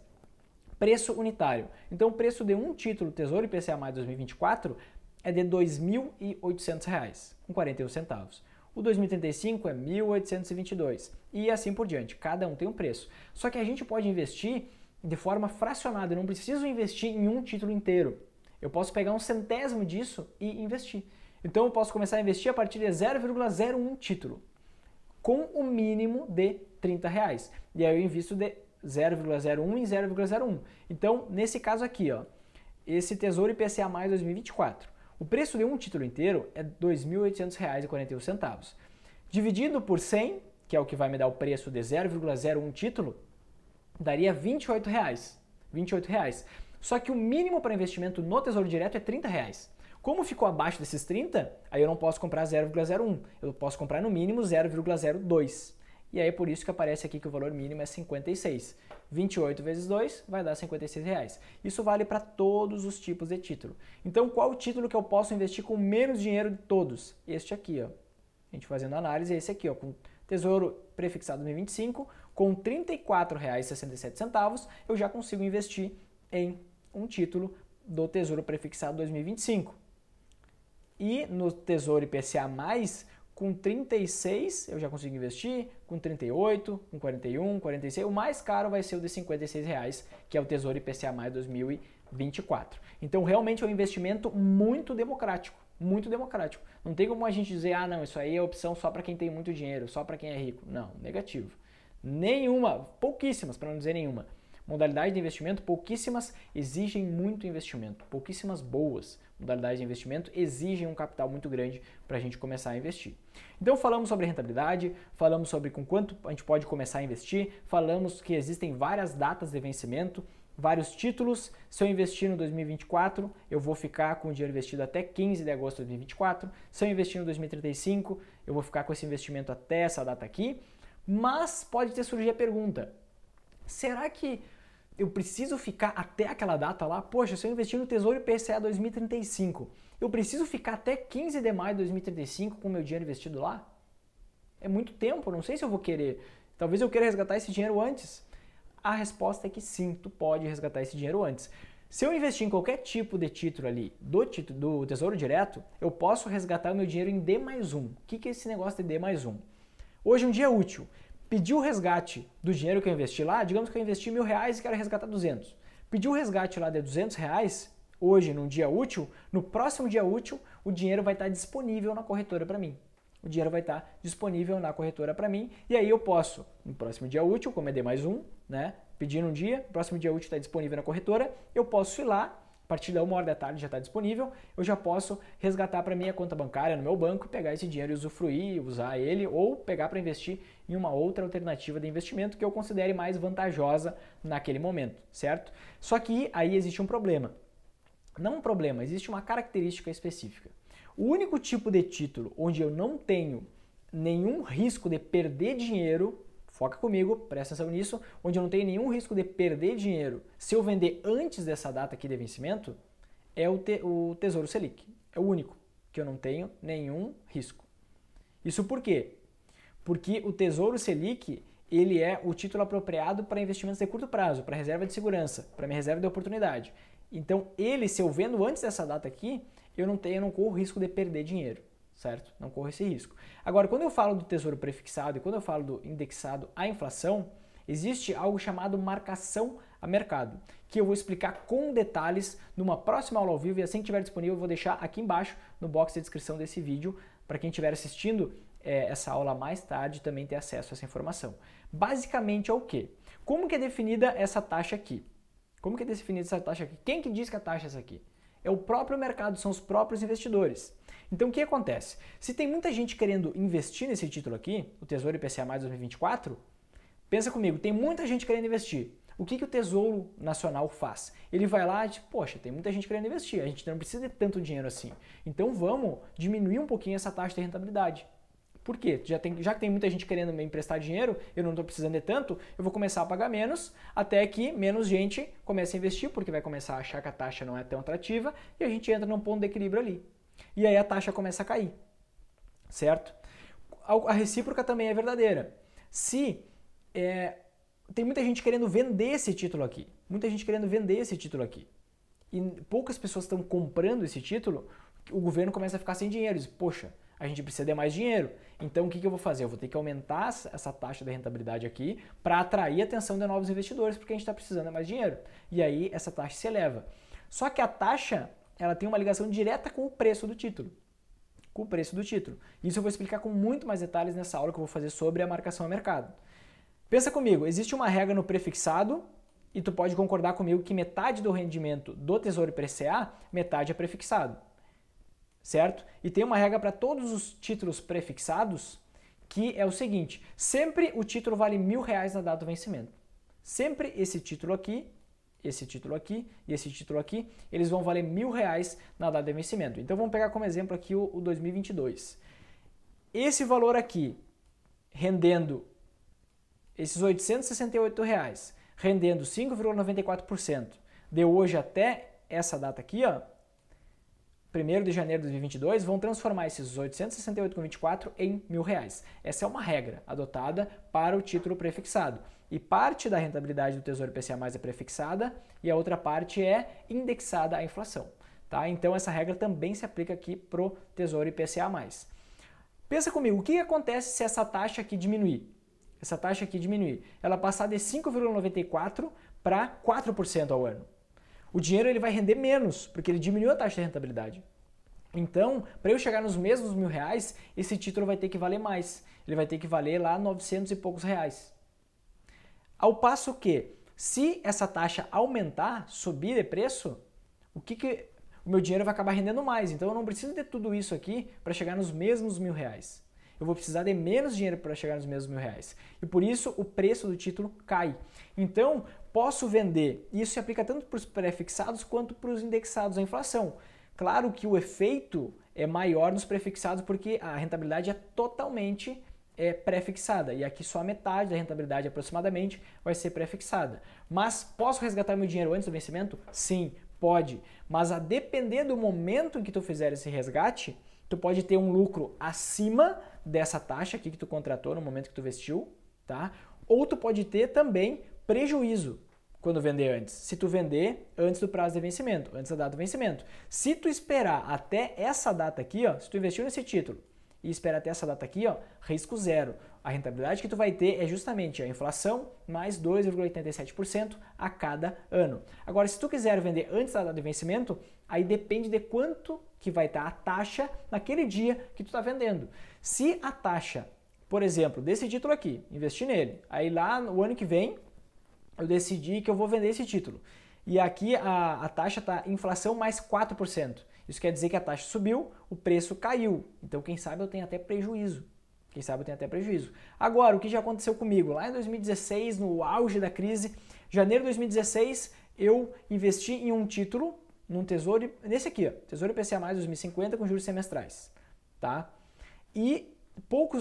preço unitário. Então o preço de um título Tesouro IPCA+ 2024 é de R$ 2.800, com 41 centavos. O 2035 é 1.822 e assim por diante. Cada um tem um preço. Só que a gente pode investir de forma fracionada. Eu não preciso investir em um título inteiro. Eu posso pegar um centésimo disso e investir. Então eu posso começar a investir a partir de 0,01 título, com o mínimo de R$ 30. E aí eu invisto de 0,01 em 0,01. Então, nesse caso aqui, ó, esse Tesouro IPCA+ 2024, o preço de um título inteiro é R$ 2.800,41. Dividido por 100, que é o que vai me dar o preço de 0,01 título, daria R$ 28. R$ 28. Só que o mínimo para investimento no Tesouro Direto é R$ 30. Como ficou abaixo desses 30, aí eu não posso comprar 0,01, eu posso comprar no mínimo 0,02. E aí é por isso que aparece aqui que o valor mínimo é 56. 28 vezes 2 vai dar R$ 56. Isso vale para todos os tipos de título. Então qual o título que eu posso investir com menos dinheiro de todos? Este aqui, ó. A gente fazendo análise, esse aqui, ó, com Tesouro Prefixado 2025, com R$ 34,67, eu já consigo investir em um título do Tesouro Prefixado 2025. E no Tesouro IPCA+, com 36 eu já consigo investir, com 38, com 41, 46, o mais caro vai ser o de R$ 56, que é o Tesouro IPCA+ 2024. Então realmente é um investimento muito democrático, muito democrático. Não tem como a gente dizer, ah não, isso aí é opção só para quem tem muito dinheiro, só para quem é rico. Não, negativo. Nenhuma, pouquíssimas, para não dizer nenhuma. Modalidade de investimento, pouquíssimas exigem muito investimento, pouquíssimas boas modalidades de investimento exigem um capital muito grande para a gente começar a investir. Então falamos sobre rentabilidade, falamos sobre com quanto a gente pode começar a investir, falamos que existem várias datas de vencimento, vários títulos. Se eu investir no 2024, eu vou ficar com o dinheiro investido até 15 de agosto de 2024. Se eu investir no 2035, eu vou ficar com esse investimento até essa data aqui. Mas pode ter surgido a pergunta, será que eu preciso ficar até aquela data lá? Poxa, se eu investir no Tesouro IPCA 2035, eu preciso ficar até 15 de maio de 2035 com o meu dinheiro investido lá? É muito tempo, não sei se eu vou querer. Talvez eu queira resgatar esse dinheiro antes. A resposta é que sim, tu pode resgatar esse dinheiro antes. Se eu investir em qualquer tipo de título ali, do Tesouro Direto, eu posso resgatar o meu dinheiro em D+1. O que é esse negócio de D+1? Hoje é um dia útil. Pedi o resgate do dinheiro que eu investi lá, digamos que eu investi R$1.000 e quero resgatar 200. Pedi o resgate lá de R$200, hoje num dia útil, no próximo dia útil o dinheiro vai estar disponível na corretora para mim. O dinheiro vai estar disponível na corretora para mim e aí eu posso, no próximo dia útil, como é D+1, né, pedir num dia, no próximo dia útil está disponível na corretora, eu posso ir lá, a partir da 1h da tarde já está disponível, eu já posso resgatar para minha conta bancária no meu banco, pegar esse dinheiro e usufruir, usar ele ou pegar para investir em uma outra alternativa de investimento que eu considere mais vantajosa naquele momento, certo? Só que aí existe um problema. Não um problema, existe uma característica específica. O único tipo de título onde eu não tenho nenhum risco de perder dinheiro, foca comigo, presta atenção nisso, onde eu não tenho nenhum risco de perder dinheiro se eu vender antes dessa data aqui de vencimento, é o Tesouro Selic. É o único que eu não tenho nenhum risco. Isso por quê? Porque o Tesouro Selic, ele é o título apropriado para investimentos de curto prazo, para reserva de segurança, para minha reserva de oportunidade. Então, ele, se eu vendo antes dessa data aqui, eu não corro o risco de perder dinheiro, certo? Não corro esse risco. Agora, quando eu falo do Tesouro Prefixado e quando eu falo do indexado à inflação, Existe algo chamado marcação a mercado, que eu vou explicar com detalhes numa próxima aula ao vivo, e assim que estiver disponível eu vou deixar aqui embaixo no box de descrição desse vídeo, para quem estiver assistindo essa aula mais tarde também ter acesso a essa informação. Basicamente é o quê? Como que é definida essa taxa aqui? Como que é definida essa taxa aqui? Quem que diz que a taxa é essa aqui? É o próprio mercado, são os próprios investidores. Então o que acontece? Se tem muita gente querendo investir nesse título aqui, o Tesouro IPCA+ 2024, pensa comigo, tem muita gente querendo investir. O que o Tesouro Nacional faz? Ele vai lá e diz, poxa, tem muita gente querendo investir, a gente não precisa de tanto dinheiro assim. Então vamos diminuir um pouquinho essa taxa de rentabilidade. Por quê? Já que tem muita gente querendo me emprestar dinheiro, eu não estou precisando de tanto, eu vou começar a pagar menos, até que menos gente comece a investir, porque vai começar a achar que a taxa não é tão atrativa, e a gente entra num ponto de equilíbrio ali. E aí a taxa começa a cair, certo? A recíproca também é verdadeira. Se tem muita gente querendo vender esse título aqui, e poucas pessoas estão comprando esse título, o governo começa a ficar sem dinheiro, diz, poxa, a gente precisa de mais dinheiro. Então o que eu vou fazer? Eu vou ter que aumentar essa taxa de rentabilidade aqui para atrair a atenção de novos investidores, porque a gente está precisando de mais dinheiro. E aí essa taxa se eleva. Só que a taxa, ela tem uma ligação direta com o preço do título. Isso eu vou explicar com muito mais detalhes nessa aula que eu vou fazer sobre a marcação a mercado. Pensa comigo, existe uma regra no prefixado, e tu pode concordar comigo que metade do rendimento do Tesouro IPCA, metade é prefixado. Certo? E tem uma regra para todos os títulos prefixados, que é o seguinte, sempre o título vale R$1.000 na data do vencimento. Sempre esse título aqui e esse título aqui, eles vão valer R$1.000 na data de vencimento. Então vamos pegar como exemplo aqui o 2022. Esse valor aqui, rendendo esses R$868, rendendo 5,94%, de hoje até essa data aqui, ó, 1º de janeiro de 2022, vão transformar esses 868,24 em R$1.000. Essa é uma regra adotada para o título prefixado. E parte da rentabilidade do Tesouro IPCA+ é prefixada e a outra parte é indexada à inflação. Tá? Então essa regra também se aplica aqui para o Tesouro IPCA+. Pensa comigo, o que acontece se essa taxa aqui diminuir? Ela passar de 5,94 para 4% ao ano. O dinheiro ele vai render menos, porque ele diminuiu a taxa de rentabilidade. Então, para eu chegar nos mesmos R$1.000, esse título vai ter que valer mais. Ele vai ter que valer lá 900 e poucos reais. Ao passo que, se essa taxa aumentar, subir de preço, o meu dinheiro vai acabar rendendo mais. Então, eu não preciso de tudo isso aqui para chegar nos mesmos R$1.000. Eu vou precisar de menos dinheiro para chegar nos mesmos R$1.000. E por isso o preço do título cai. Então, posso vender. Isso se aplica tanto para os prefixados quanto para os indexados à inflação. Claro que o efeito é maior nos prefixados porque a rentabilidade é totalmente pré-fixada. E aqui só a metade da rentabilidade aproximadamente vai ser pré-fixada. Mas posso resgatar meu dinheiro antes do vencimento? Sim, pode. Mas a depender do momento em que tu fizer esse resgate, tu pode ter um lucro acima dessa taxa aqui que tu contratou no momento que tu vestiu, tá? Ou tu pode ter também prejuízo quando vender antes. Se tu vender antes do prazo de vencimento, antes da data do vencimento. Se tu esperar até essa data aqui, ó, se tu investiu nesse título e esperar até essa data aqui, ó, risco zero. A rentabilidade que tu vai ter é justamente a inflação mais 2,87% a cada ano. Agora, se tu quiser vender antes da data de vencimento, aí depende de quanto que vai estar a taxa naquele dia que tu está vendendo. Se a taxa, por exemplo, desse título aqui, investir nele, aí lá no ano que vem eu decidi que eu vou vender esse título. E aqui a taxa está inflação mais 4%. Isso quer dizer que a taxa subiu, o preço caiu. Então, quem sabe eu tenho até prejuízo. Agora, o que já aconteceu comigo? Lá em 2016, no auge da crise, janeiro de 2016, eu investi em um título, num tesouro, nesse aqui, ó, Tesouro IPCA+ 2050 com juros semestrais. Tá? E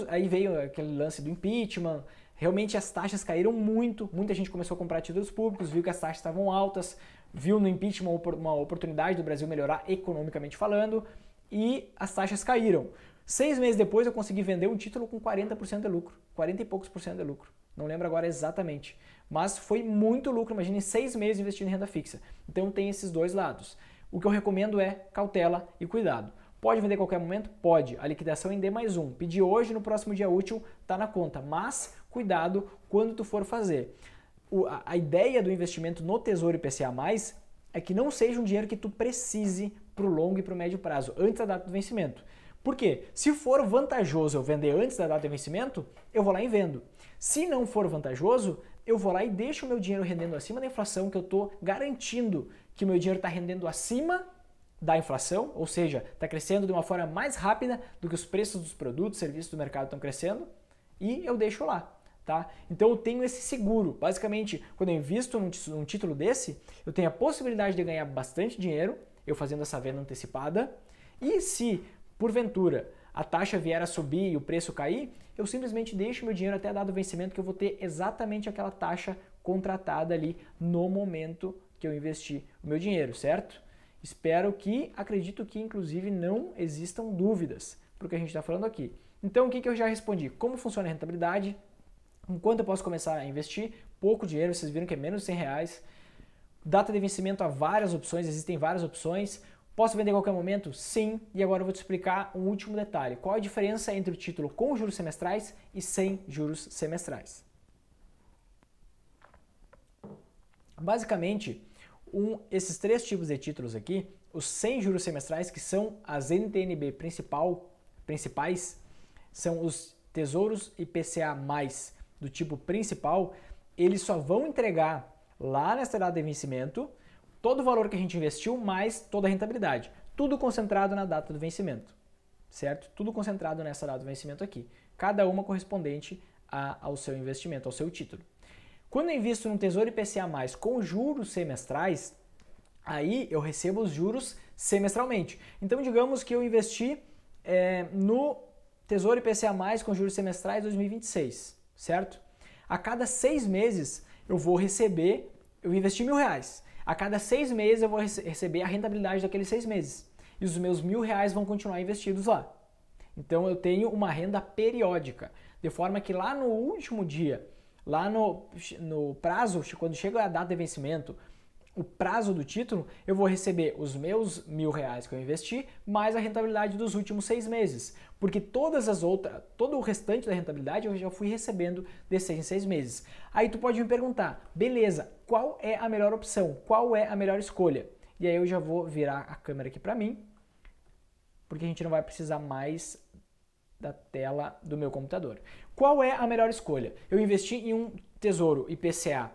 aí veio aquele lance do impeachment, realmente as taxas caíram muito, muita gente começou a comprar títulos públicos, viu que as taxas estavam altas, viu no impeachment uma oportunidade do Brasil melhorar economicamente falando, e as taxas caíram. 6 meses depois eu consegui vender um título com 40% de lucro, 40 e poucos por cento de lucro. Não lembro agora exatamente, mas foi muito lucro, imagine 6 meses investindo em renda fixa. Então tem esses dois lados. O que eu recomendo é cautela e cuidado. Pode vender a qualquer momento? Pode. A liquidação em D+1. Pedir hoje, no próximo dia útil, está na conta. Mas cuidado quando tu for fazer. A ideia do investimento no Tesouro IPCA+, é que não seja um dinheiro que tu precise para o longo e para o médio prazo, antes da data do vencimento. Por quê? Se for vantajoso eu vender antes da data de vencimento, eu vou lá e vendo. Se não for vantajoso, eu vou lá e deixo o meu dinheiro rendendo acima da inflação, que eu estou garantindo que o meu dinheiro está rendendo acima da inflação, ou seja, está crescendo de uma forma mais rápida do que os preços dos produtos, serviços do mercado estão crescendo, e eu deixo lá. Tá? Então eu tenho esse seguro. Basicamente, quando eu invisto num título desse, eu tenho a possibilidade de ganhar bastante dinheiro, eu fazendo essa venda antecipada, e se, porventura, a taxa vier a subir e o preço cair, eu simplesmente deixo meu dinheiro até dado o vencimento, que eu vou ter exatamente aquela taxa contratada ali no momento que eu investi o meu dinheiro, certo? Acredito que inclusive não existam dúvidas para o que a gente está falando aqui. Então o que eu já respondi? Como funciona a rentabilidade? Em quanto eu posso começar a investir? Pouco dinheiro, vocês viram que é menos de R$100. Data de vencimento há várias opções, existem várias opções. Posso vender a qualquer momento? Sim. E agora eu vou te explicar um último detalhe. Qual a diferença entre o título com juros semestrais e sem juros semestrais? Basicamente, esses três tipos de títulos aqui, os sem juros semestrais, que são as NTN-B principais, são os tesouros IPCA+, do tipo principal, eles só vão entregar lá nessa data de vencimento todo o valor que a gente investiu mais toda a rentabilidade. Tudo concentrado na data do vencimento, certo? Tudo concentrado nessa data do vencimento aqui. Cada uma correspondente ao seu investimento, ao seu título. Quando eu invisto num Tesouro IPCA+, com juros semestrais, aí eu recebo os juros semestralmente. Então, digamos que eu investi no Tesouro IPCA+, com juros semestrais 2026, certo? A cada 6 meses eu vou receber, eu investi R$1.000. A cada 6 meses eu vou receber a rentabilidade daqueles 6 meses. E os meus R$1.000 vão continuar investidos lá. Então eu tenho uma renda periódica, de forma que lá no último dia, lá no prazo, quando chega a data de vencimento, o prazo do título, eu vou receber os meus R$1.000 que eu investi, mais a rentabilidade dos últimos 6 meses. Porque todo o restante da rentabilidade eu já fui recebendo de 6 em 6 meses. Aí tu pode me perguntar, beleza, qual é a melhor opção? Qual é a melhor escolha? E aí eu já vou virar a câmera aqui para mim, porque a gente não vai precisar mais da tela do meu computador. Qual é a melhor escolha? Eu investi em um tesouro IPCA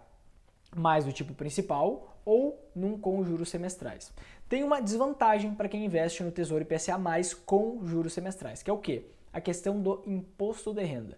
mais do tipo principal ou num com juros semestrais. Tem uma desvantagem para quem investe no Tesouro IPCA+, com juros semestrais, que é o quê? A questão do imposto de renda.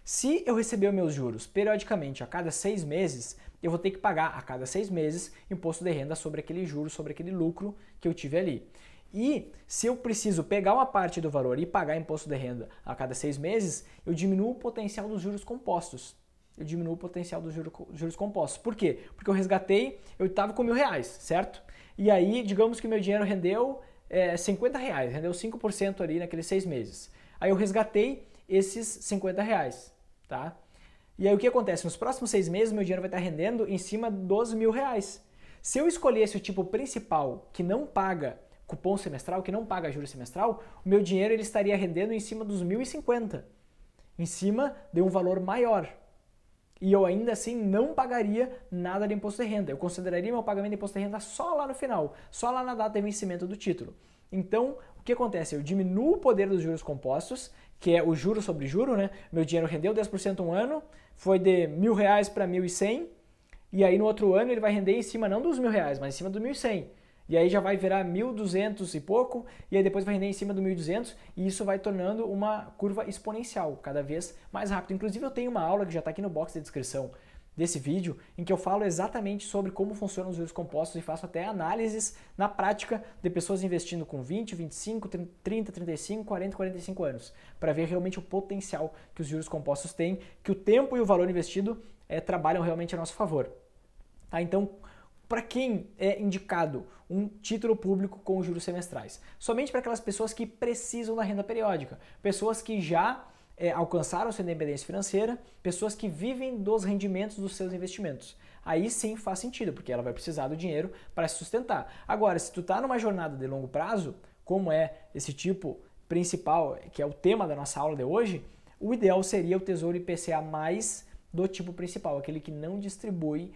Se eu receber os meus juros periodicamente a cada 6 meses, eu vou ter que pagar a cada 6 meses imposto de renda sobre aquele juro, sobre aquele lucro que eu tive ali. E se eu preciso pegar uma parte do valor e pagar imposto de renda a cada 6 meses, eu diminuo o potencial dos juros compostos. Eu diminuo o potencial dos juros compostos. Por quê? Porque eu resgatei, eu estava com R$1.000, certo? E aí, digamos que meu dinheiro rendeu R$50, rendeu 5% ali naqueles 6 meses. Aí eu resgatei esses R$50, tá? E aí o que acontece? Nos próximos 6 meses, meu dinheiro vai estar rendendo em cima dos R$1.000. Se eu escolhesse o tipo principal, que não paga cupom semestral, que não paga juros semestral, o meu dinheiro ele estaria rendendo em cima dos R$1.050, em cima de um valor maior. E eu ainda assim não pagaria nada de imposto de renda. Eu consideraria meu pagamento de imposto de renda só lá no final, só lá na data de vencimento do título. Então, o que acontece? Eu diminuo o poder dos juros compostos, que é o juro sobre juro, né? Meu dinheiro rendeu 10% um ano, foi de R$1.000 para 1.100, e aí no outro ano ele vai render em cima não dos R$1.000, mas em cima dos 1.100. E aí já vai virar 1.200 e pouco, e aí depois vai render em cima do 1.200, e isso vai tornando uma curva exponencial, cada vez mais rápido. Inclusive eu tenho uma aula que já está aqui no box de descrição desse vídeo, em que eu falo exatamente sobre como funcionam os juros compostos e faço até análises na prática de pessoas investindo com 20, 25, 30, 35, 40, 45 anos, para ver realmente o potencial que os juros compostos têm, que o tempo e o valor investido trabalham realmente a nosso favor. Tá? Então, para quem é indicado um título público com juros semestrais? Somente para aquelas pessoas que precisam da renda periódica, pessoas que já alcançaram sua independência financeira, pessoas que vivem dos rendimentos dos seus investimentos. Aí sim faz sentido, porque ela vai precisar do dinheiro para se sustentar. Agora, se tu está numa jornada de longo prazo, como é esse tipo principal, que é o tema da nossa aula de hoje, o ideal seria o Tesouro IPCA+, do tipo principal, aquele que não distribui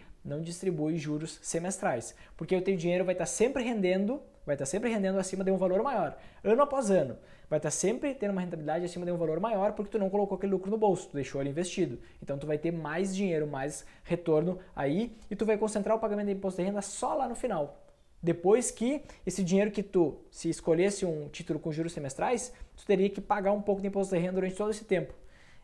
juros semestrais, porque o teu dinheiro vai estar sempre rendendo acima de um valor maior, ano após ano, vai estar sempre tendo uma rentabilidade acima de um valor maior, porque tu não colocou aquele lucro no bolso, tu deixou ele investido, então tu vai ter mais dinheiro, mais retorno aí, e tu vai concentrar o pagamento de imposto de renda só lá no final. Depois que esse dinheiro que tu, se escolhesse um título com juros semestrais, tu teria que pagar um pouco de imposto de renda durante todo esse tempo.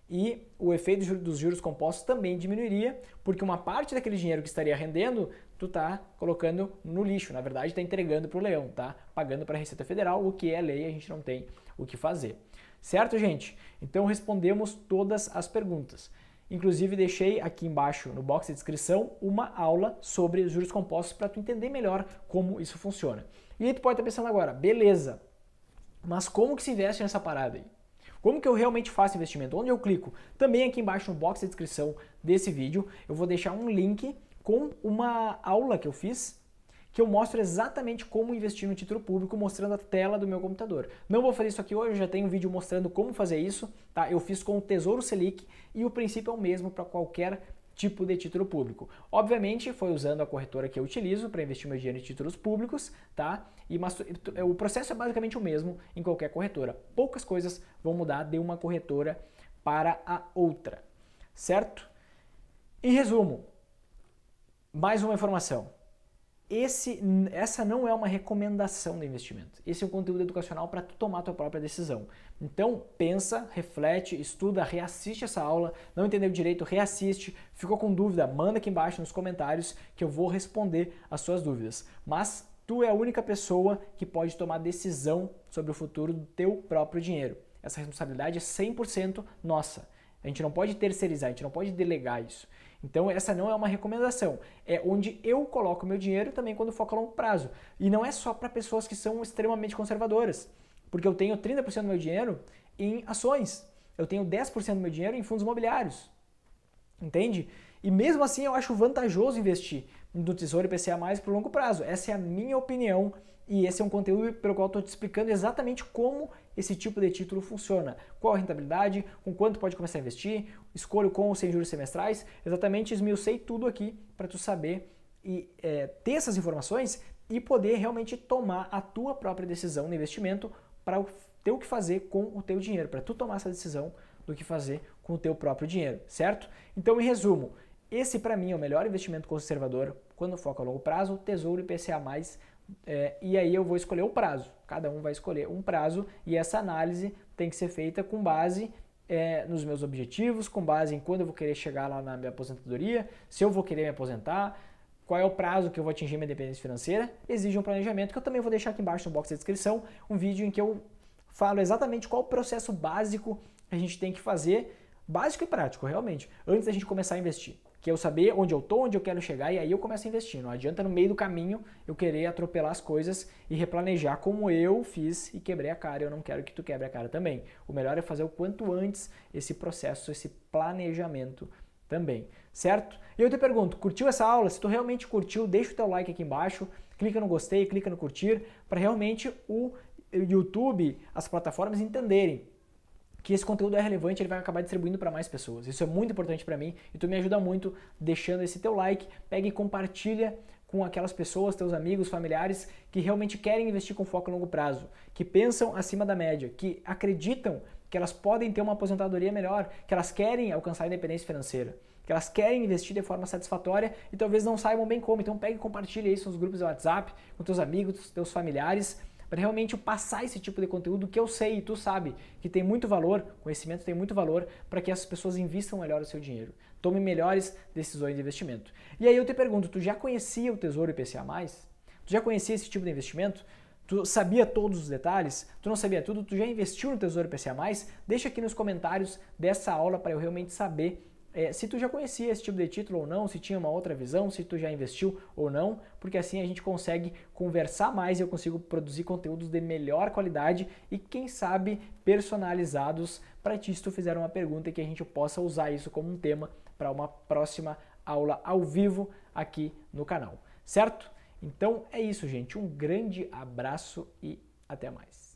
E o efeito dos juros compostos também diminuiria, porque uma parte daquele dinheiro que estaria rendendo, tu tá colocando no lixo, na verdade está entregando para o leão, tá pagando para a Receita Federal, o que é lei, a gente não tem o que fazer. Certo, gente? Então respondemos todas as perguntas. Inclusive deixei aqui embaixo no box de descrição uma aula sobre os juros compostos para tu entender melhor como isso funciona. E aí tu pode estar pensando agora, beleza, mas como que se investe nessa parada aí? Como que eu realmente faço investimento? Onde eu clico? Também aqui embaixo no box de descrição desse vídeo eu vou deixar um link com uma aula que eu fiz, que eu mostro exatamente como investir no título público, mostrando a tela do meu computador. Não vou fazer isso aqui hoje, eu já tenho um vídeo mostrando como fazer isso, tá? Eu fiz com o Tesouro Selic e o princípio é o mesmo para qualquer tipo de título público. Obviamente foi usando a corretora que eu utilizo para investir meu dinheiro em títulos públicos, tá? Mas o processo é basicamente o mesmo em qualquer corretora. Poucas coisas vão mudar de uma corretora para a outra, certo? Em resumo, mais uma informação. Essa não é uma recomendação de investimento. Esse é um conteúdo educacional para tu tomar a tua própria decisão. Então, pensa, reflete, estuda, reassiste essa aula. Não entendeu direito, reassiste. Ficou com dúvida? Manda aqui embaixo nos comentários que eu vou responder as suas dúvidas. Mas tu é a única pessoa que pode tomar decisão sobre o futuro do teu próprio dinheiro. Essa responsabilidade é 100% nossa. A gente não pode terceirizar, a gente não pode delegar isso. Então essa não é uma recomendação, é onde eu coloco meu dinheiro também quando foco a longo prazo. E não é só para pessoas que são extremamente conservadoras, porque eu tenho 30% do meu dinheiro em ações, eu tenho 10% do meu dinheiro em fundos imobiliários, entende? E mesmo assim eu acho vantajoso investir no Tesouro IPCA+, por longo prazo. Essa é a minha opinião e esse é um conteúdo pelo qual estou te explicando exatamente como esse tipo de título funciona, qual a rentabilidade, com quanto pode começar a investir, escolho com ou sem juros semestrais, exatamente esmiucei tudo aqui para tu saber e ter essas informações e poder realmente tomar a tua própria decisão no investimento para ter o que fazer com o teu dinheiro, para tu tomar essa decisão do que fazer com o teu próprio dinheiro, certo? Então, em resumo, esse para mim é o melhor investimento conservador quando foca a longo prazo, Tesouro IPCA+, e aí eu vou escolher o prazo. Cada um vai escolher um prazo e essa análise tem que ser feita com base nos meus objetivos, com base em quando eu vou querer chegar lá na minha aposentadoria, se eu vou querer me aposentar, qual é o prazo que eu vou atingir minha independência financeira. Exige um planejamento que eu também vou deixar aqui embaixo no box da descrição, um vídeo em que eu falo exatamente qual o processo básico que a gente tem que fazer, básico e prático realmente, antes da gente começar a investir. Que é eu saber onde eu estou, onde eu quero chegar e aí eu começo a investir. Não adianta no meio do caminho eu querer atropelar as coisas e replanejar como eu fiz e quebrei a cara. Eu não quero que tu quebre a cara também. O melhor é fazer o quanto antes esse processo, esse planejamento também, certo? E eu te pergunto, curtiu essa aula? Se tu realmente curtiu, deixa o teu like aqui embaixo, clica no gostei, clica no curtir, para realmente o YouTube, as plataformas entenderem que esse conteúdo é relevante, ele vai acabar distribuindo para mais pessoas. Isso é muito importante para mim e tu me ajuda muito deixando esse teu like, pega e compartilha com aquelas pessoas, teus amigos, familiares que realmente querem investir com foco a longo prazo, que pensam acima da média, que acreditam que elas podem ter uma aposentadoria melhor, que elas querem alcançar a independência financeira, que elas querem investir de forma satisfatória e talvez não saibam bem como. Então pega e compartilha isso nos grupos do WhatsApp, com teus amigos, teus familiares, para realmente passar esse tipo de conteúdo que eu sei e tu sabe que tem muito valor, conhecimento tem muito valor para que essas pessoas invistam melhor o seu dinheiro, tomem melhores decisões de investimento. E aí eu te pergunto, tu já conhecia o Tesouro IPCA+? Tu já conhecia esse tipo de investimento? Tu sabia todos os detalhes? Tu não sabia tudo? Tu já investiu no Tesouro IPCA+? Deixa aqui nos comentários dessa aula para eu realmente saber se tu já conhecia esse tipo de título ou não, se tinha uma outra visão, se tu já investiu ou não, porque assim a gente consegue conversar mais e eu consigo produzir conteúdos de melhor qualidade e quem sabe personalizados para ti se tu fizer uma pergunta e que a gente possa usar isso como um tema para uma próxima aula ao vivo aqui no canal, certo? Então é isso, gente. Um grande abraço e até mais.